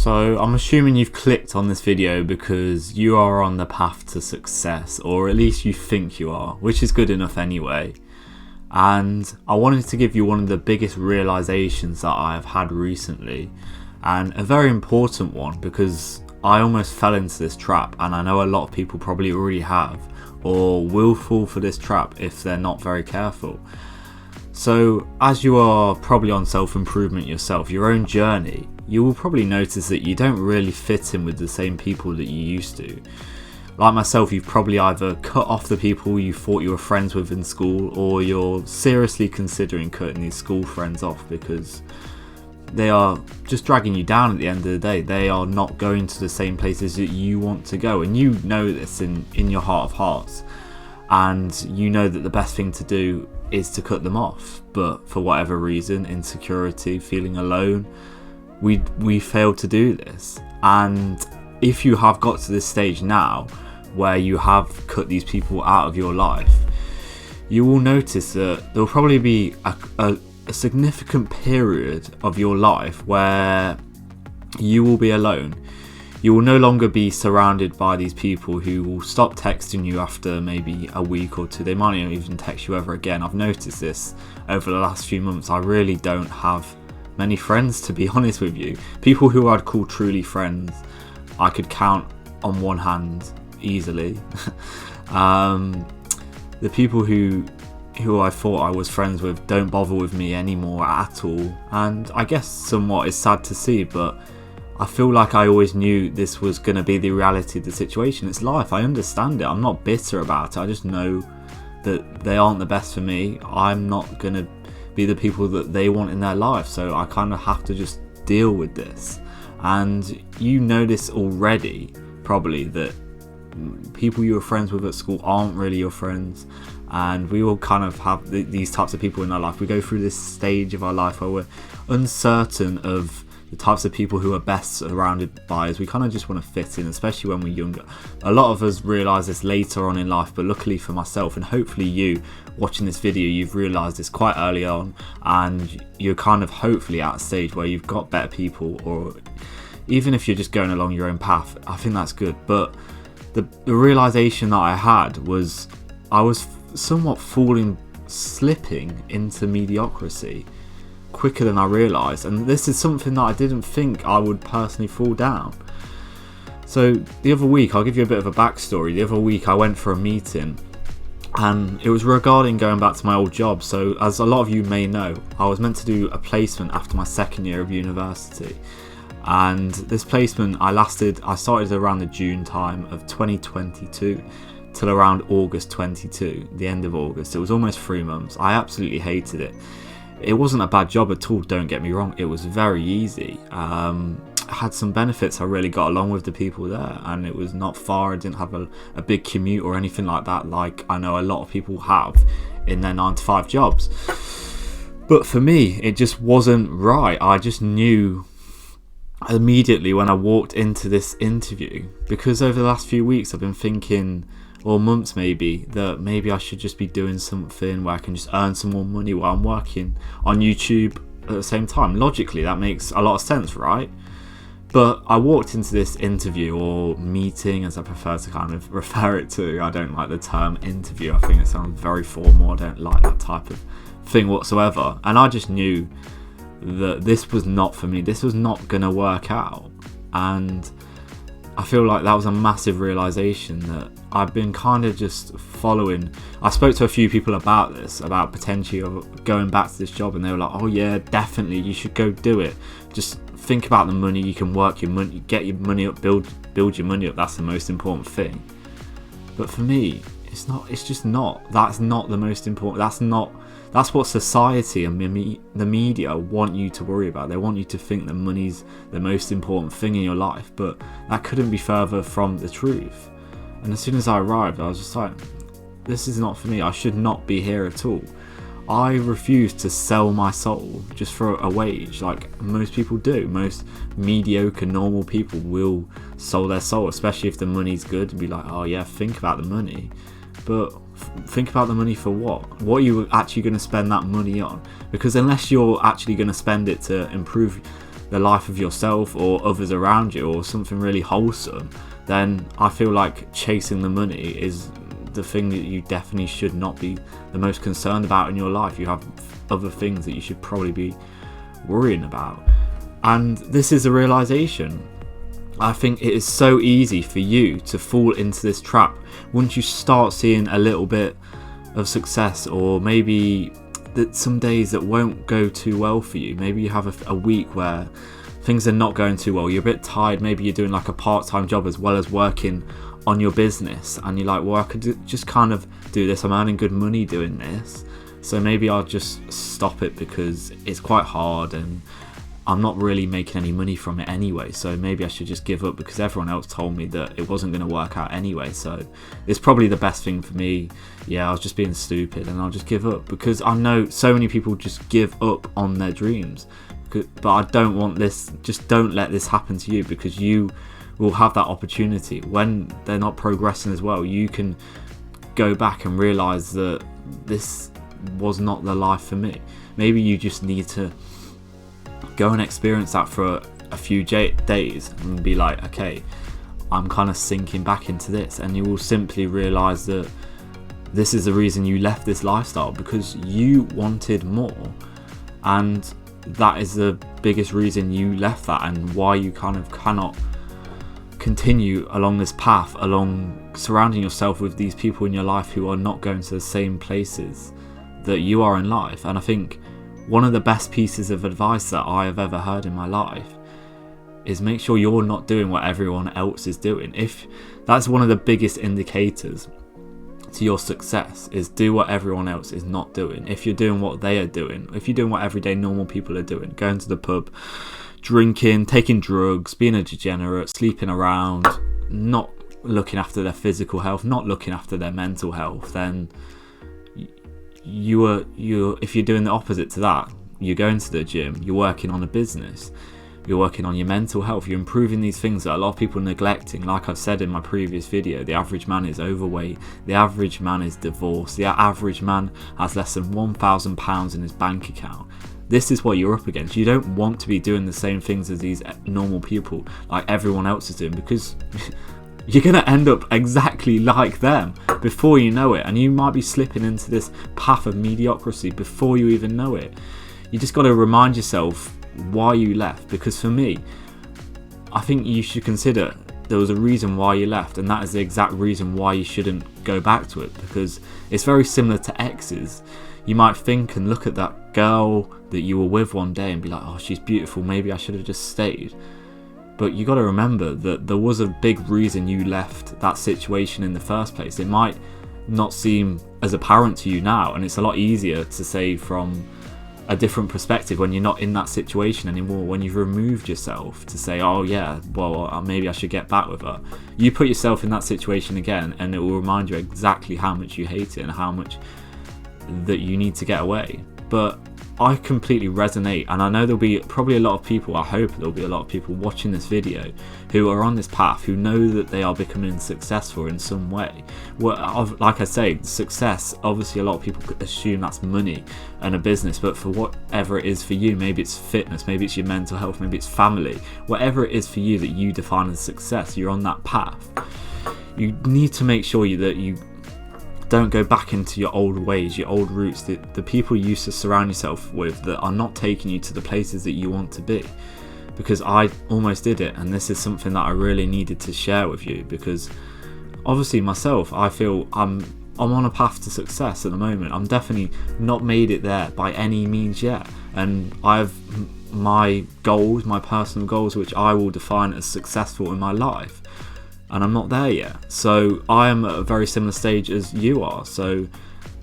So I'm assuming you've clicked on this video because you are on the path to success, or at least you think you are, which is good enough anyway. And I wanted to give you one of the biggest realizations that I have had recently, and a very important one because I almost fell into this trap, and I know a lot of people probably already have or will fall for this trap if they're not very careful. So as you are probably on self-improvement yourself, your own journey, you will probably notice that you don't really fit in with the same people that you used to. Like myself, you've probably either cut off the people you thought you were friends with in school, or you're seriously considering cutting these school friends off because they are just dragging you down at the end of the day. They are not going to the same places that you want to go, and you know this in your heart of hearts, and you know that the best thing to do is to cut them off. But for whatever reason, insecurity, feeling alone, we fail to do this. And if you have got to this stage now where you have cut these people out of your life, you will notice that there will probably be a significant period of your life where you will be alone. You will no longer be surrounded by these people who will stop texting you after maybe a week or two. They might not even text you ever again. I've noticed this over the last few months. I really don't have many friends, to be honest with you. People who I'd call truly friends, I could count on one hand easily. The people who I thought I was friends with don't bother with me anymore at all, and I guess somewhat is sad to see, but I feel like I always knew this was going to be the reality of the situation. It's life, I understand it, I'm not bitter about it, I just know that they aren't the best for me. I'm not going to be the people that they want in their life, so I kind of have to just deal with this. And you know this already, probably, that people you were friends with at school aren't really your friends, and we all kind of have these types of people in our life. We go through this stage of our life where we're uncertain of the types of people who are best surrounded by us. We kind of just want to fit in, especially when we're younger. A lot of us realise this later on in life, but luckily for myself, and hopefully you watching this video, you've realised this quite early on, and you're kind of hopefully at a stage where you've got better people, or even if you're just going along your own path. I think that's good. But the realisation that I had was I was somewhat slipping into mediocrity quicker than I realised, and this is something that I didn't think I would personally fall down. So the other week, I'll give you a bit of a backstory. The other week I went for a meeting, and it was regarding going back to my old job. So as a lot of you may know, I was meant to do a placement after my second year of university, and this placement I started around the June time of 2022 till around August 22, the end of August. It was almost 3 months. I absolutely hated it. It wasn't a bad job at all, don't get me wrong. It was very easy. Had some benefits. I really got along with the people there, and it was not far. I didn't have a big commute or anything like that, like I know a lot of people have in their 9-to-5 jobs. But for me, it just wasn't right. I just knew immediately when I walked into this interview, because over the last few weeks I've been thinking, or months maybe, that maybe I should just be doing something where I can just earn some more money while I'm working on YouTube at the same time. Logically, that makes a lot of sense, right? But I walked into this interview, or meeting as I prefer to kind of refer it to. I don't like the term interview. I think it sounds very formal. I don't like that type of thing whatsoever. And I just knew that this was not for me. This was not going to work out. And I feel like that was a massive realisation that I've been kind of just following. I spoke to a few people about this, about potentially of going back to this job, and they were like, oh yeah, definitely, you should go do it. Just think about the money, you can work your money, get your money up, build your money up, that's the most important thing. But for me, it's just not. That's not the most important. That's what society and the media want you to worry about. They want you to think that money's the most important thing in your life, but that couldn't be further from the truth. And as soon as I arrived, I was just like, this is not for me. I should not be here at all. I refuse to sell my soul just for a wage like most people do. Most mediocre, normal people will sell their soul, especially if the money's good, and be like, oh yeah, think about the money. But think about the money for what? What are you actually going to spend that money on? Because unless you're actually going to spend it to improve the life of yourself or others around you, or something really wholesome, then I feel like chasing the money is the thing that you definitely should not be the most concerned about in your life. You have other things that you should probably be worrying about. And this is a realization. I think it is so easy for you to fall into this trap once you start seeing a little bit of success, or maybe that some days that won't go too well for you. Maybe you have a week where things are not going too well, you're a bit tired, maybe you're doing like a part-time job as well as working on your business, and you're like, well, I could just kind of do this, I'm earning good money doing this, so maybe I'll just stop it because it's quite hard and I'm not really making any money from it anyway, so maybe I should just give up because everyone else told me that it wasn't going to work out anyway, so it's probably the best thing for me. Yeah, I was just being stupid and I'll just give up, because I know so many people just give up on their dreams. But I don't want this. Just don't let this happen to you, because you will have that opportunity when they're not progressing as well. You can go back and realize that this was not the life for me. Maybe you just need to go and experience that for a few days and be like, okay, I'm kind of sinking back into this, and you will simply realize that this is the reason you left this lifestyle, because you wanted more, and that is the biggest reason you left that, and why you kind of cannot continue along this path, along surrounding yourself with these people in your life who are not going to the same places that you are in life. And I think one of the best pieces of advice that I have ever heard in my life is make sure you're not doing what everyone else is doing. If that's one of the biggest indicators to your success, is do what everyone else is not doing. If you're doing what they are doing, if you're doing what everyday normal people are doing, going to the pub, drinking, taking drugs, being a degenerate, sleeping around, not looking after their physical health, not looking after their mental health, then if you're doing the opposite to that, you're going to the gym, you're working on a business, you're working on your mental health, you're improving these things that a lot of people are neglecting. Like I've said in my previous video, the average man is overweight, the average man is divorced, the average man has less than £1,000 in his bank account. This is what you're up against. You don't want to be doing the same things as these normal people like everyone else is doing, because you're going to end up exactly like them before you know it, and you might be slipping into this path of mediocrity before you even know it. You just got to remind yourself why you left, because for me, I think you should consider there was a reason why you left, and that is the exact reason why you shouldn't go back to it, because it's very similar to exes. You might think and look at that girl that you were with one day and be like, oh, she's beautiful, maybe I should have just stayed. But you got to remember that there was a big reason you left that situation in the first place. It might not seem as apparent to you now, and it's a lot easier to say from a different perspective when you're not in that situation anymore, when you've removed yourself, to say, oh yeah, well, maybe I should get back with her. You put yourself in that situation again and it will remind you exactly how much you hate it and how much that you need to get away. But I completely resonate, and I know there'll be probably a lot of people, I hope there'll be a lot of people watching this video who are on this path, who know that they are becoming successful in some way. Well, like I say, success, obviously a lot of people assume that's money and a business, but for whatever it is for you, maybe it's fitness, maybe it's your mental health, maybe it's family, whatever it is for you that you define as success, you're on that path. You need to make sure that you don't go back into your old ways, your old roots, the people you used to surround yourself with that are not taking you to the places that you want to be. Because I almost did it, and this is something that I really needed to share with you, because obviously myself, I feel I'm on a path to success at the moment. I'm definitely not made it there by any means yet, and I have my goals, my personal goals, which I will define as successful in my life, and I'm not there yet. So I am at a very similar stage as you are. So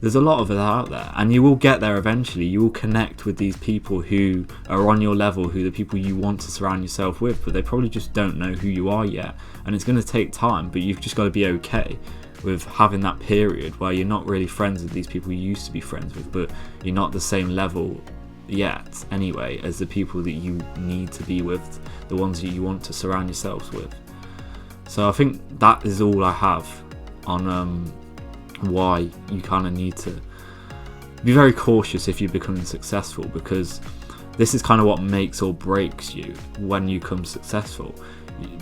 there's a lot of it out there, and you will get there eventually. You will connect with these people who are on your level, who are the people you want to surround yourself with, but they probably just don't know who you are yet, and it's going to take time. But you've just got to be okay with having that period where you're not really friends with these people you used to be friends with, but you're not the same level yet anyway as the people that you need to be with, the ones that you want to surround yourselves with. So I think that is all I have on why you kind of need to be very cautious if you're becoming successful, because this is kind of what makes or breaks you when you become successful.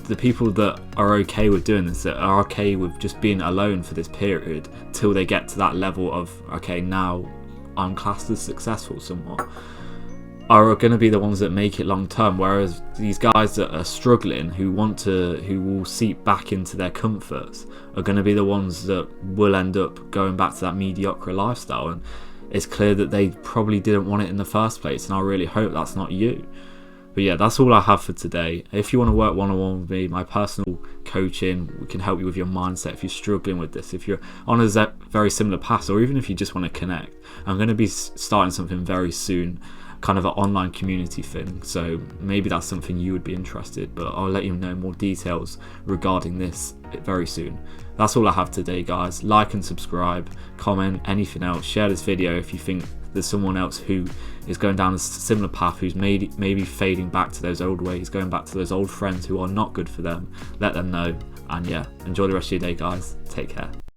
The people that are okay with doing this, that are okay with just being alone for this period till they get to that level of, okay, now I'm classed as successful somewhat, are going to be the ones that make it long term. Whereas these guys that are struggling, who will seep back into their comforts, are going to be the ones that will end up going back to that mediocre lifestyle. And it's clear that they probably didn't want it in the first place, and I really hope that's not you. But yeah, that's all I have for today. If you want to work one-on-one with me, my personal coaching, we can help you with your mindset if you're struggling with this, if you're on a very similar path, or even if you just want to connect. I'm going to be starting something very soon, kind of an online community thing, so maybe that's something you would be interested, but I'll let you know more details regarding this very soon. That's all I have today, guys. Like and subscribe, comment, anything else. Share this video if you think there's someone else who is going down a similar path, who's maybe fading back to those old ways, going back to those old friends who are not good for them. Let them know. And yeah, enjoy the rest of your day, guys. Take care.